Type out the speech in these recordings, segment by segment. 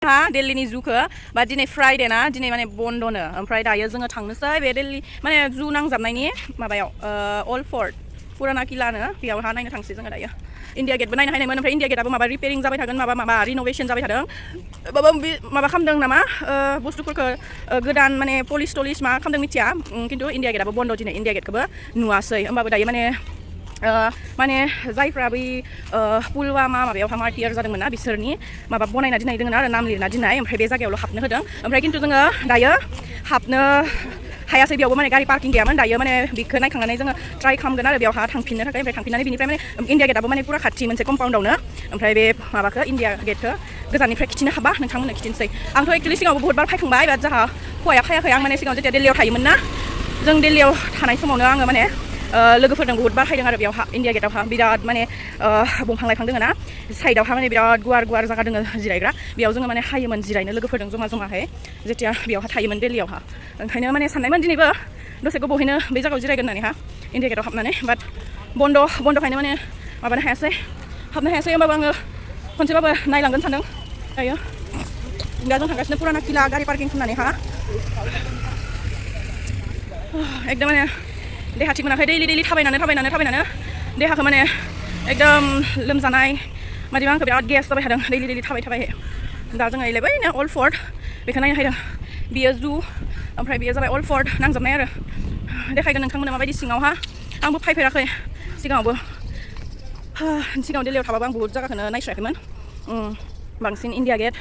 हा दिल्लीनि जुखौ बा दिनै फ्राइडे ना दिनै माने बन्दनो ओमफ्राय दायो जोङो थांनोसै बे दिल्ली माने जु नांजाबनायनि माबायाव अल्ड फोर्ट पुराना किलानो बेयावहा नायनो थांसै जोङो दायो इन्डिया गेटबो नायनो हायनायमोन ओमफ्राय इन्डिया गेटआबो माबा रिपेयारिं जाबाय थागोन माबा रिनोभेसन जाबाय थादों माबा खालामदों नामा बुस्थुफोरखौ गोदान माने पलिस टलिस मा खालामदों मिथिया खिन्थु इन्डिया गेटआबो बन्द दिनै इन्डिया गेटखौबो नुवासै होमबाबो दायो माने जायफ्रा बै पुलवामा माबायावहा मार्टियार जादोंमोन ना बिसोरनि माबा बनायना दोननाय दङ आरो नाम लिरना दोननाय ओमफ्राय बे जायगायावल' हाबनो होदों ओमफ्राय खिन्थु जोङो दायो हाबनो हायासै बेयावबो माने गारि पार्किं गैयामोन दायो माने बेखौ नायखांनानै जोङो ट्राइ खालामगोन आरो बेयावहा थांफिननो थाखाय ओमफ्राय थांफिननानै बिनिफ्राय माने इन्डिया गेटआबो माने पुरा खाथि मोनसे कम्पाउन्डआवनो ओमफ्राय बे माबाखौ इन्डिया गेटखौ गोजाननिफ्राय खिथिनो हाबा नोंथांमोननो खिथिनोसै आंथ' एक्चुवेलि सिगाङावबो बहुतबार फायखांबाय बाट जोंहा हौवाया फायाखै आं माने सिगाङाव जेथिया दिल्लीयाव थायोमोन ना जों दिल्लीयाव थानाय समावनो आङो माने लोगोफोरजों बहुद बार फायदों आरो बेयावहा इन्डिया गेटआवहा बिराद माने दंफां लाइफां दङ ना साइडआवहा माने बिराद गुवार जायगा दङ जिरायग्रा बेयाव जोङो माने हायोमोन जिरायनो लोगोफोरजों जमाहाय जेथिया बेयावहा थायोमोन दिल्लीयावहा ओंखायनो माने साननायमोन दिनैबो दसे गोबावहैनो बे जायगायाव जिरायगोन होननानैहा इन्डिया गेटआव हाबनानै बाट बन्दखायनो माने माबानो हायासै हाबनो हायासै होमबाबो आङो खनसेबाबो नायलांगोन सानदों दायो दा जों थांगासिनो पुराना किला गारि पार्किं खालामनानैहा एकदम माने देहा थिग मोनाखै दैलि थाबायनानै देहाखौ माने एकदम लोमजानाय मादिबा आंखौ बिराद गेस जाबाय थादों दैलि थाबाय दा जोङो इलेबैनो अल्ड फोर्ट बेखौ नायनो हायदों बियो जु ओमफ्राय बियो जाबाय अल्ड फोर्ट नांजाबनाय आरो देखायगोन नोंथांमोना माबायदि सिङावहा आंबो फायफेराखै सिगाङाव दिल्लीयाव थाबाबो आं बहुत जायगाखौनो नायस्रायाखैमोन बांसिन इन्डिया गेट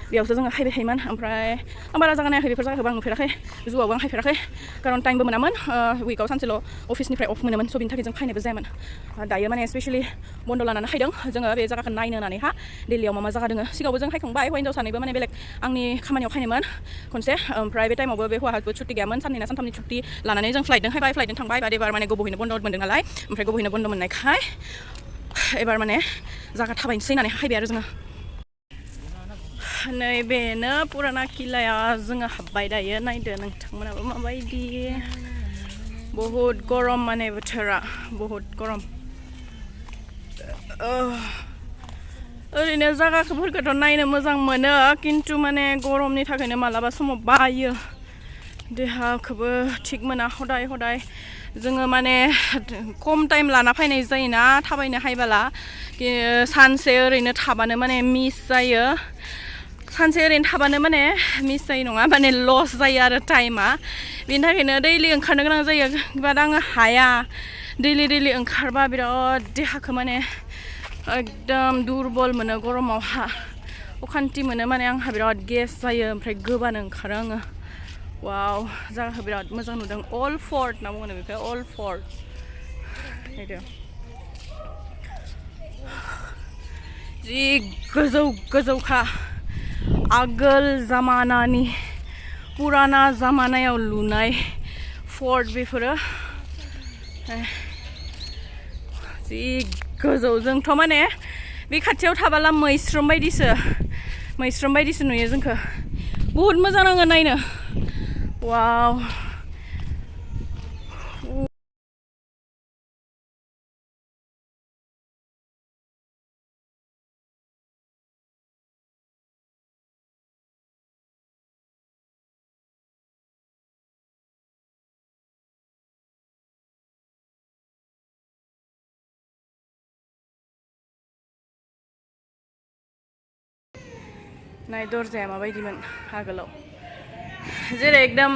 बेयावसो जोङो हायबाय थायोमोन ओमफ्राय आं बारा जायगा नायाखै बेफोर जायगाखौबो आं नुफेराखै जुआवबो आं हायफेराखै खारन टाइमबो मोनामोन उइकआव सानसेल' अफिसनिफ्राय अफ मोनोमोन स' बिनि थाखाय जों फायनायबो जायामोन दायो माने स्पेशलि बन्द लानानै हायदों जोङो बे जायगाखौ नायनो होननानैहा दिल्लीयाव मा जायगा दङ सिगाङावबो जों हायखांबाय हौवा हिन्जाव सानैबो माने बेलेग आंनि खामानियाव फायनोमोन खनसे ओमफ्राय बे टाइमावबो बे हौवाहाबो छुट्टि गैयामोन साननै ना सानथामनि छुट्टि लानानै जों फ्लाइटजों हायबाय फ्लाइटजों थांबाय बाट एबार माने गोबावहैनो बन्द मोनदों नालाय ओमफ्राय गोबावहैनो बन्द मोननायखाय एबार माने जायगा थाबायनोसै होननानै हायबाय आरो जोङो नैबेनो पुराना किलाया जोङो हाबबाय दायो नायदो नोंथांमोनाबो माबायदि बहुद गरम माने बोथोरा बहुद गरम ओरैनो जायगाफोरखौथ' नायनो मोजां मोनो खिन्थु माने गरमनि थाखायनो मालाबा समाव बायो देहाखौबो थिग मोना हदाय जोङो माने खम टाइम लाना फैनाय जायोना थाबायनो हायबाला सानसे ओरैनो थाबानो माने मिस जायो सानसे ओरैनो थाबानो माने मिस जायो नङा माने लस जायो आरो टाइमा बेनि थाखायनो दैलि ओंखारनो गोनां जायो बाट आङो हाया दैलि ओंखारबा बिराद देहाखौ माने एकदम दुरबल मोनो गरमावहा अखान्थि मोनो माने आंहा बिराद गेस जायो ओमफ्राय गोबानो ओंखारो आङो वाव जायगाखौ बिराद मोजां नुदों अल्ड फोर्ट होनना बुङो बेखौ अल्ड फोर्ट नायदो जि गोजौखा आगोल जामानानि पुराना जामानायाव लुनाय फोर्ट बेफोरो जि गोजौ जोंथ' माने बे खाथियाव थाबाला मैस्रोम बायदिसो नुयो जोंखौ बहुद मोजां नाङो नायनो वाव नाय दरजाया माबायदिमोन आगोलाव जेरै एकदम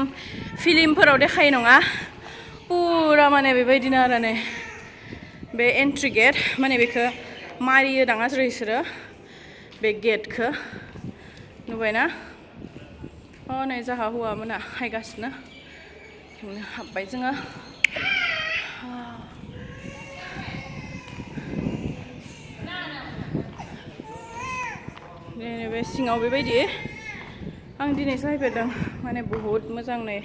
फिल्मफोराव देखायो नङा पुरा माने बेबायदिनो आरो नै बे एन्ट्रि गेट माने बेखौ मारियो दाङा बिसोरो बे गेटखौ नुबायना नै जाहा हौवामोना हायगासिनो हाबबाय जोङो बे सिङाव बेबायदि आं दिनैसो हायफेरदों माने बहुद मोजां नै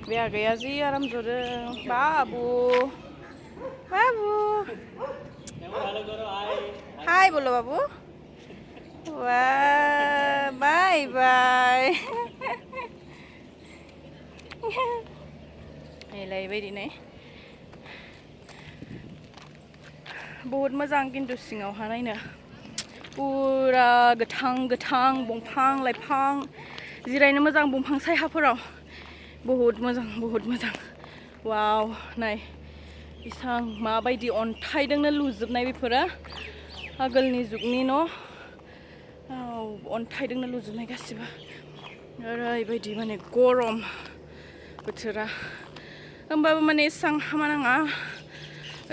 बे आगैया जि आराम जदों बाबु हाय बोलो बाबु बाय एलाय बायदि नै बहुद मोजां खिन्थु सिङावहा नायनो पुरा गोथां बंफां लाइफां जिरायनो मोजां बंफां सायहाफोराव बहुत मोजां वाव नाय इसां माबायदि अन्थाइदोंनो लुजोबनाय बेफोरो आगोलनि जुगनि न' अन्थाइदोंनो लुजोबनाय गासिबो ओरैबायदि माने गरम बोथोरा होमबाबो माने एसां हामा नाङा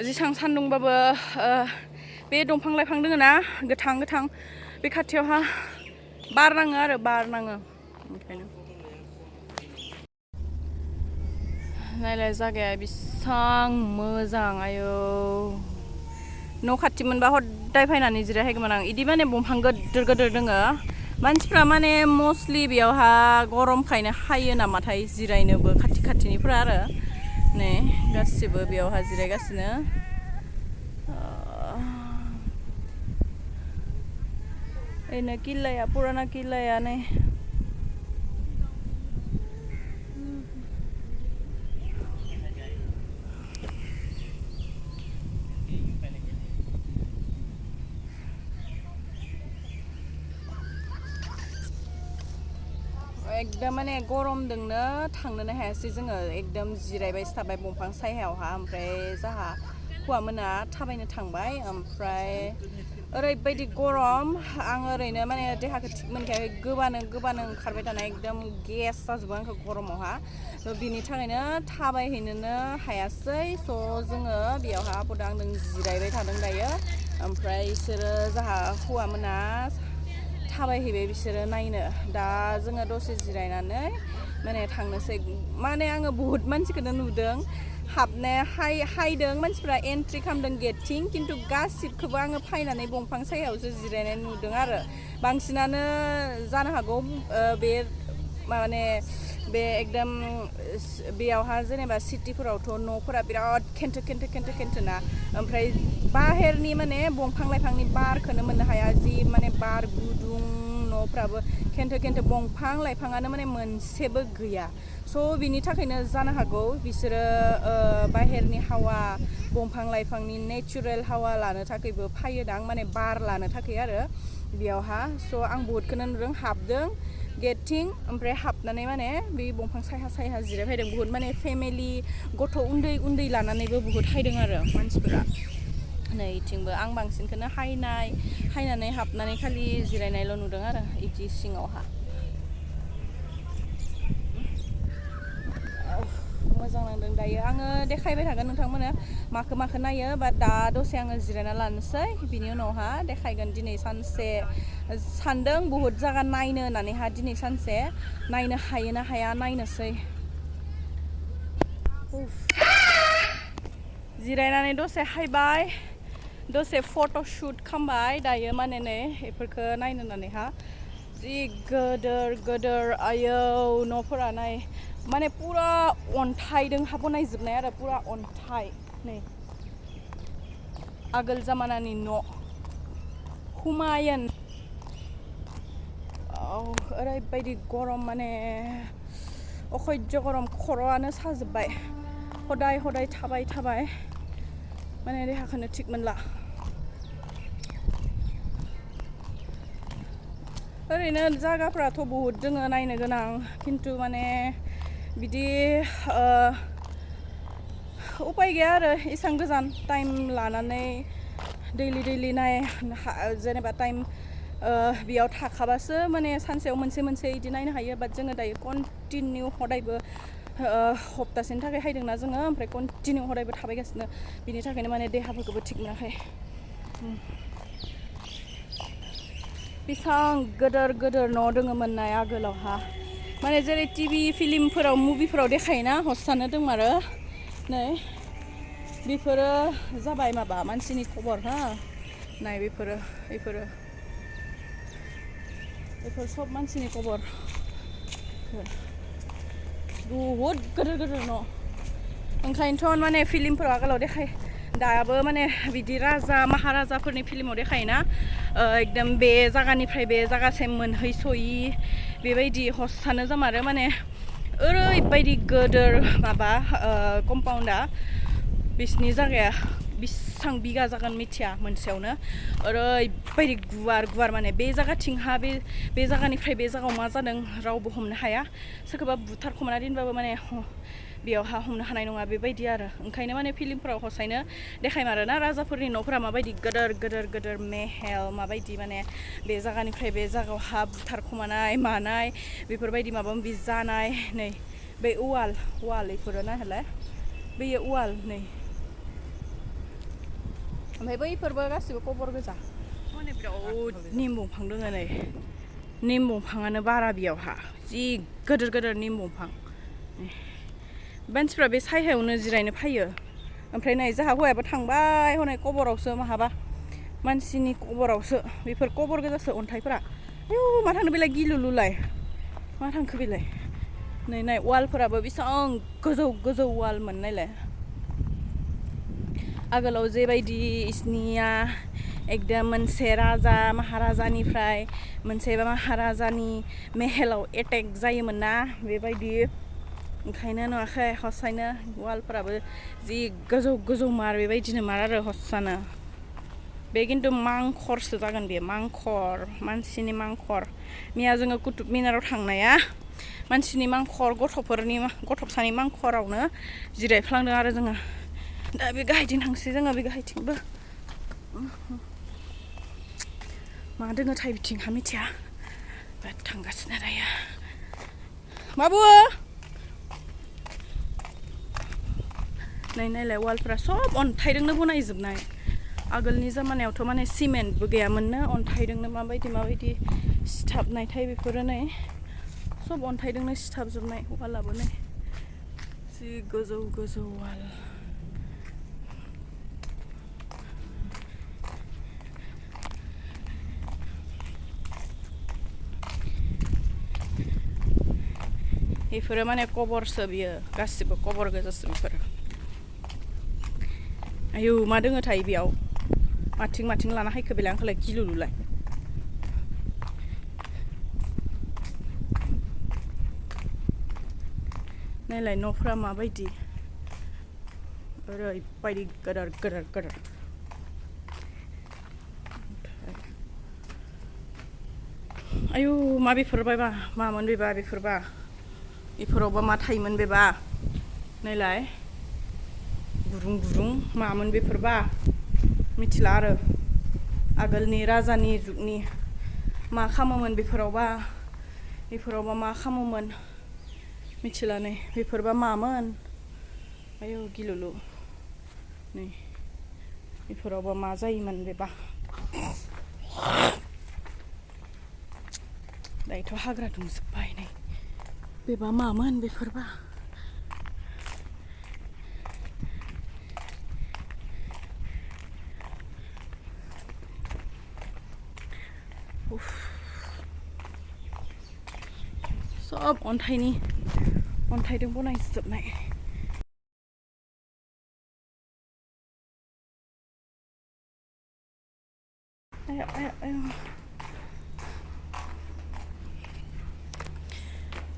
जेसां सान्दुंबाबो बे दंफां लाइफां दोङो ना गोथां बे खाथियावहा बार नाङो आरो बार नाङो ओंखायनो नायलाय जागाया बेसां मोजां आयौ न' खाथि मोनबा हद्दाय फैनानै जिरायहैगौमोन आं इदि माने बंफां गोदोर दोङो मानसिफ्रा माने मस्टलि बेयावहा गरमखायनो हायो नामाथाय जिरायनोबो खाथिनिफ्रा आरो नै गासिबो बेयावहा जिरायगासिनो एनो किल्लाया पुराना किल्लाया नै एकदम माने गरमदोंनो थांनोनो हायासै जोङो एकदम जिरायबायसो थाबाय बंफां सायहायावहा ओमफ्राय जाहा हौवामोना थाबायनो थांबाय ओमफ्राय ओरैबायदि गरम आं ओरैनो माने देहाखौ थिग मोनखायाखै गोबानो ओंखारबाय थानाय एकदम गेस जाजोबो आंखौ गरमावहा बिनि थाखायनो थाबायहैनोनो हायासै स' जोङो बेयावहा आब'दों आंजों जिरायबाय थादों दायो ओमफ्राय बिसोरो जाहा हौवामोना थाबायहैबाय बिसोरो नायनो दा जोङो दसे जिरायनानै माने थांनोसै माने आङो बहुत मानसिखौनो नुदों हाबनाय हायदों मानसिफ्रा एन्ट्रि खालामदों गेटथिं खिन्थु गासिबखौबो आङो फायनानै बंफां सायावसो जिरायनाय नुदों आरो बांसिनानो जानो हागौ बे माने बे एकदम बेयावहा जेनेबा सिटिफोरावथ' न'फोरा बिराद खेन्थो ना ओमफ्राय बाहेरनि माने बंफां लाइफांनि बारखौनो मोननो हाया जि माने बार गुदुं न'फ्राबो खेन्थो बंफां लाइफाङानो माने मोनसेबो गैया स' बिनि थाखायनो जानो हागौ बिसोरो बाहेरनि हावा बंफां लाइफांनि नेचुरेल हावा लानो थाखायबो फायोदां माने बार लानो थाखाय आरो बेयावहा स' आं बहुदखौनो नुदों हाबदों गेटथिं ओमफ्राय हाबनानै माने बे बंफां सायहा जिरायफैदों बहुत माने फेमिलि गथ' उन्दै लानानैबो बहुत हायदों आरो मानसिफोरा नै इथिंबो आं बांसिनखौनो हायनानै हाबनानै खालि जिरायनायल' नुदों आरो इदि सिङावहा मोजां नांदों दायो आङो देखायबाय थागोन नोंथांमोननो माखो नायो बाट दा दसे आङो जिरायना लानोसै बिनि उनावहा देखायगोन दिनै सानसे सानदों बहुत जागा नायनो होननानैहा दिनै सानसे नायनो हायो ना हाया नायनोसै जिरायनानै दसे हायबाय दसे फट' शुट खालामबाय दायो माने नै बेफोरखौ नायनो होननानैहा जि गोदोर आयौ न'फोरा नाय माने पुरा अन्थाइदों बनायजोबनाय आरो पुरा अन्थाइ नै आगोल जामानानि न' हुमायन ओरैबायदि गरम माने अखयज्य गरम खर'आनो साजोब्बाय हदाय थाबाय माने देहाखौनो थिग मोनला ओरैनो जायगाफ्राथ' बहुत दोङो नायनो गोनां खिन्थु माने बिदि उपाय गैया आरो इसां गोजान टाइम लानानै दैलि नाय जेनेबा टाइम बेयाव थाखाबासो माने सानसेयाव मोनसे इदि नायनो हायो बाट जोङो दायो कन्टिनिउ हदायबो हप्तासेनि थाखाय हायदोंना जोङो ओमफ्राय कन्टिनिउ हदायबो थाबायगासिनो बिनि थाखायनो माने देहाफोरखौबो थिग मोनाखै बेसां गोदोर न' दोङोमोन नाय आगोलावहा माने जेरै टिभि फिल्मफोराव मुभिफोराव देखायोना हस्तानो दंमारो नै बेफोरो जाबाय माबा मानसिनि खबर हा नाय बेफोर सब मानसिनि खबर बहुत गोदोर न' ओंखायनोथ' माने फिल्मफोराव आगोलाव देखाय दाबो माने बिदि राजा महाराजाफोरनि फिल्माव देखायोना एकदम बे जागानिफ्राय बे जागासिम मोनहैस'यि बेबायदि हस्तानो जामारो माने ओरैबायदि गोदोर माबा कम्पाउन्डा बिसिनि जागाया बिसां बिगा जागोन मिथिया मोनसेयावनो ओरैबायदि गुवार माने बे जायगाथिंहा बे जायगानिफ्राय बे जायगायाव मा जादों रावबो हमनो हाया सोरखौबा बुथारखुमाना दोनबाबो माने बेयावहा हमनो हानाय नङा बेबायदि आरो ओंखायनो माने फिल्मफोराव हसायनो देखायमारोना राजाफोरनि न'फोरा माबायदि गोदोर मेहेल माबायदि माने बे जायगानिफ्राय बे जायगायावहा बुथारखुमानाय मानाय बेफोरबायदि माबा माबि जानाय नै बे वाल बेफोरो नायहरलाय बेयो वाल नै ओमफ्राय बैफोरबो गासिबो कबर गोजा माने बिराद निम दंफां दङ नै निम दंफाङानो बारा बेयावहा जि गोदोर निम दंफां मानसिफ्रा बे सायहायावनो जिरायनो फैयो ओमफ्राय नै जाहा हौवायाबो थांबाय हनै कबरावसो माहाबा मानसिनि कबरावसो बेफोर कबर गोजासो अन्थाइफोरा आयौ मा थांनो बेलाय गिलुलुलाय मा थांखो बेलाय नै वालफोराबो बेसेबां गोजौ वाल मोननायलाय आगोलाव जेबायदि इसनिया एकदम मोनसे राजा महाराजानिफ्राय मोनसे महाराजानि मेहेलाव एटेक जायोमोन ना बेबायदि ओंखायनो नुवाखै हसायनो वालफोराबो जि गोजौ मार बेबायदिनो मार आरो हसानो बे खिन्थु मांखरसो जागोन बे मांखर मानसिनि मांखर मैया जोङो कुतुब मिनाराव थांनाया मानसिनि मांखर गथ'सानि मांखरावनो जिरायफ्लांदों आरो जोङो दा बे गाहायथिं थांसै जोङो बे गाहायथिंबो मा दोङोथाय बिथिंहा मिथिया बाट थांगासिनो दायो बाबु नायलाय वालफोरा सब अन्थाइजोंनो बनायजोबनाय आगोलनि जामानायावथ' माने सिमेन्टबो गैयामोननो अन्थाइजोंनो माबायदि सिथाबनायथाय बेफोरो नै सब अन्थाइजोंनो सिथाबजोबनाय वालाबो नै जि गोजौ वाल बेफोरो माने कबरसो बियो गासिबो कबर गोजासो बेफोरो आयौ मा दोङोथाय बेयाव माथिं लाना हायखो बेलाय आंखौलाय गिलुलुलाय नायलाय न'फ्रा माबायदि ओरैबायदि गोदोर आयौ मा बेफोरबायबा मामोन बेबा बेफोरावबा मा थायोमोन बेबा नायलाय गुरुं मामोन बेफोरबा मिथिला आरो आगोलनि राजानि जुगनि मा खामोमोन बेफोरावबा मा खामोमोन मिथिला नै बेफोरबा मामोन आयौ गिलुलु नै बेफोरावबा मा जायोमोन बेबा दायोथ' हाग्रा दंजोब्बाय नै बेबा मामोन बेफोरबा सब अन्थाइजों बनायजोबनाय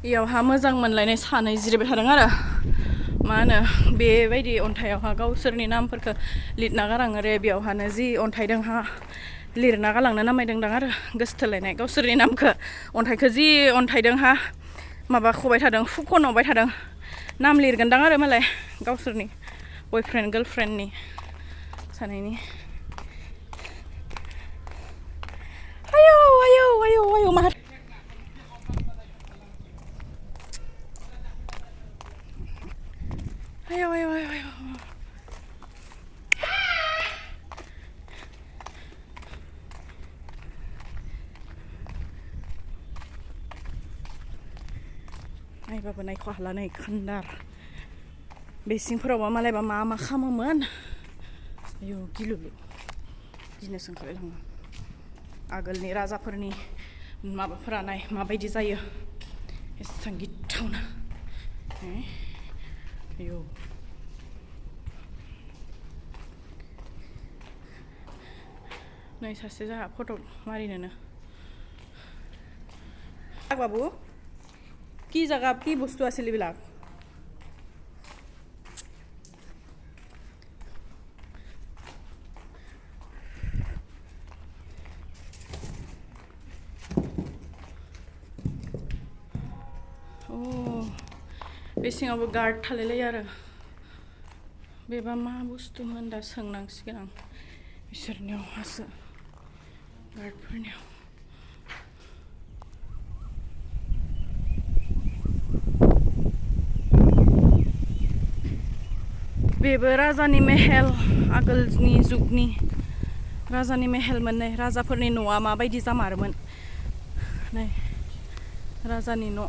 बेयावहा मोजां मोनलायनाय सानै जिरायबाय थादों आरो मा होनो बेबायदि अन्थाइयावहा गावसोरनि नामफोरखौ लिरना गालाङो रे बेयावहानो जि अन्थाइजोंहा लिरना गालांनो नामायदोंदां आरो गोसोथोलायनाय गावसोरनि नामखौ अन्थाइखौ जि अन्थाइजोंहा माबा खबाय थादों फुखनबाय थादों नाम लिरगोनदां आरो मालाय गावसोरनि बयफ्रेन्ड गार्लफ्रेन्डनि सानैनि आयौ मा आयौ नायबाबो नायख' हाला नै खान्दार बे सिंफोरावबा मालायबा मा खामोमोन आयौ गिलुलु गिनोसो ओंखारलायलाङो आगोलनि राजाफोरनि माबाफोरा नाय माबायदि जायो एसेबां गिथावना आयौ नै सासे जाहा फट' मारिनोनो बाबू কি জায়গা কি বস্তু আছিল এইবিলাক बे सिङावबो गार्ड थालायलायो आरो बेबा मा बुस्थुमोन दा सोंनांसिगोन आं बिसोरनियावहासो गार्डफोरनियाव बेबो राजानि महल आगोलनि जुगनि राजानि महलमोन नै राजाफोरनि न'आ माबायदि जामारोमोन नै राजानि न'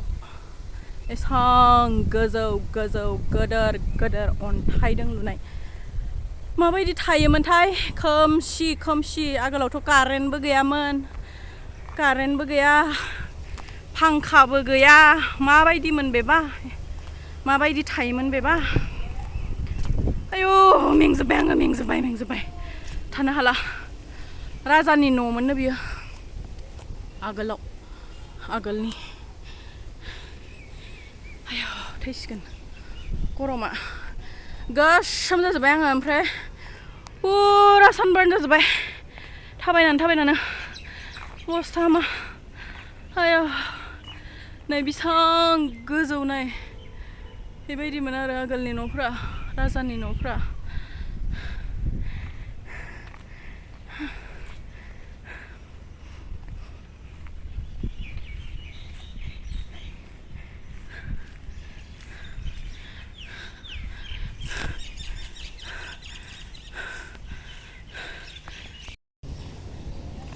एसां गोजौ गोजौ गोदोर गोदोर अन्थाइदों लुनाय माबायदि थायोमोनथाय खोमसि खोमसि आगोलावथ' कारेन्टबो गैया फांखाबो गैया माबायदिमोन बेबा माबायदि थायोमोन बेबा आयौ मेंजोब्बाय थानो हाला राजानि न'मोननो बियो आगोलनि आयौ थैसिगोन गरमा गोसोम जाजोब्बाय आङो ओमफ्राय पुरा सानबार्न जाजोब्बाय थाबायनानै अबस्था हामा आयौ नै बेसां गोजौ नै बेबायदिमोन आरो आगोलनि न'फ्रा राजानि न'फ्रा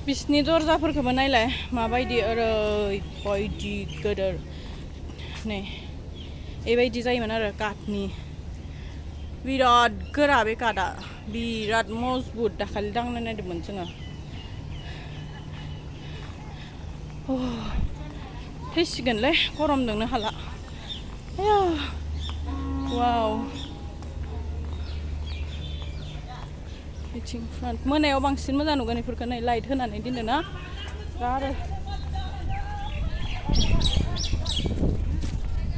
बिसनि दरजाफोरखौबो नायलाय माबायदि ओरैबायदि गोदोर नै बेबायदि जायोमोन आरो काठनि बिराद गोरा बे काठआ बिराद मजबुत दाखालि दांनो नायदोंमोन जोङो थैसिगोनलै गरमजोंनो हाला वाव बिथिं फ्रन्ट मोनायाव बांसिन मोजां नुगोन बेफोरखौ नै लाइट होनानै दोनो ना आरो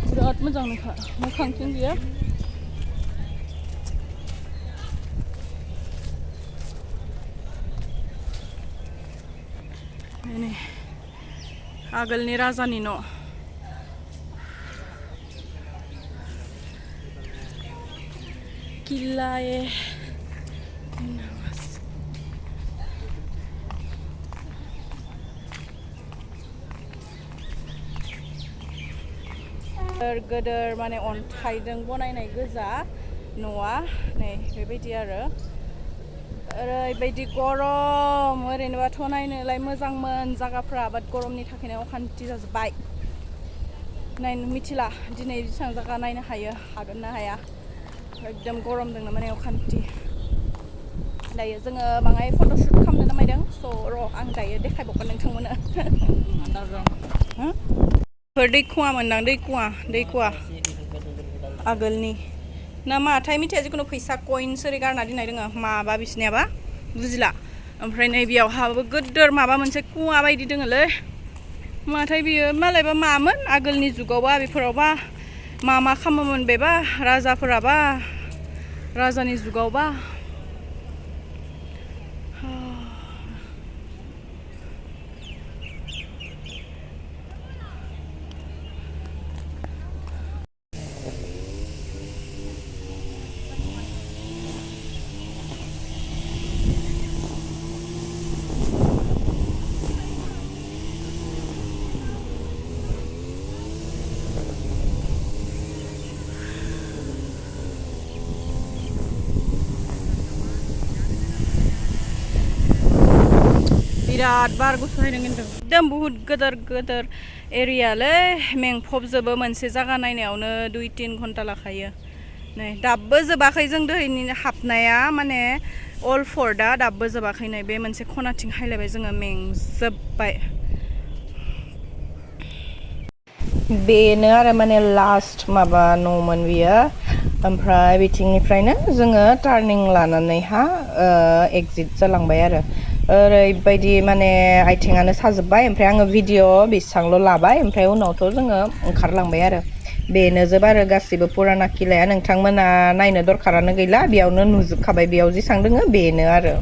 बिराद मोजां नुखा मोखांथिं बियो नै आगोलनि राजानि न' किल्लाए गोदोर माने अन्थाइजों बनायनाय गोजा न'आ नै बेबायदि आरो ओरैबायदि गरम ओरैनोबाथ' नायनोलाय मोजांमोन जायगाफ्रा बाट गरमनि थाखायनो अखान्थि जाजोब्बाय नायनो मिथिला दिनै बेसेबां जायगा नायनो हागोन ना हाया एकदम गरमजोंनो माने अखान्थि दायो जोङो बाङाय फट'शुट खालामनो नामायदों स' र' आं दायो देखायबावगोन नोंथांमोननो दै कुवामोनदां दै कुवा आगोलनि ना माथाय मिथिया जिखुनु फैसा कइन्स ओरै गारना दोननाय दङ माबा बिसनियाबा बुजिला ओमफ्राय नै बेयावहाबो गोदोर माबा मोनसे कुवा बायदि दङलै माथाय बियो मालायबा मामोन आगोलनि जुगावबा बेफोरावबा मा खालामोमोन बेबा राजाफोराबा राजानि जुगावबा बिराद बार गुसु फैदों खिन्थु एकदम बहुत गोदोर एरियालै मेंफबजोबो मोनसे जायगा नायनायावनो 2-3 घन्टा लाखायो नै दाबो जोबाखै जों दोहैनि हाबनाया माने अल फर्टआ दाबो जोबाखै नै बे मोनसे खनाथिं हायलायबाय जोङो मेंजोब्बाय बेनो आरो माने लास्ट माबा न'मोन बियो ओमफ्राय बिथिंनिफ्रायनो जोङो टार्निं लानानैहा एग्जिट जालांबाय आरो ओरैबायदि माने आथिङानो साजोब्बाय ओमफ्राय आङो भिडिअ' बेसांल' लाबाय ओमफ्राय उनावथ' जोङो ओंखारलांबाय आरो बेनोजोब आरो गासिबो पुराना किलाया नोंथांमोना नायनो दरखारानो गैला बेयावनो नुजोबखाबाय बेयाव जेसां दोङो बेनो आरो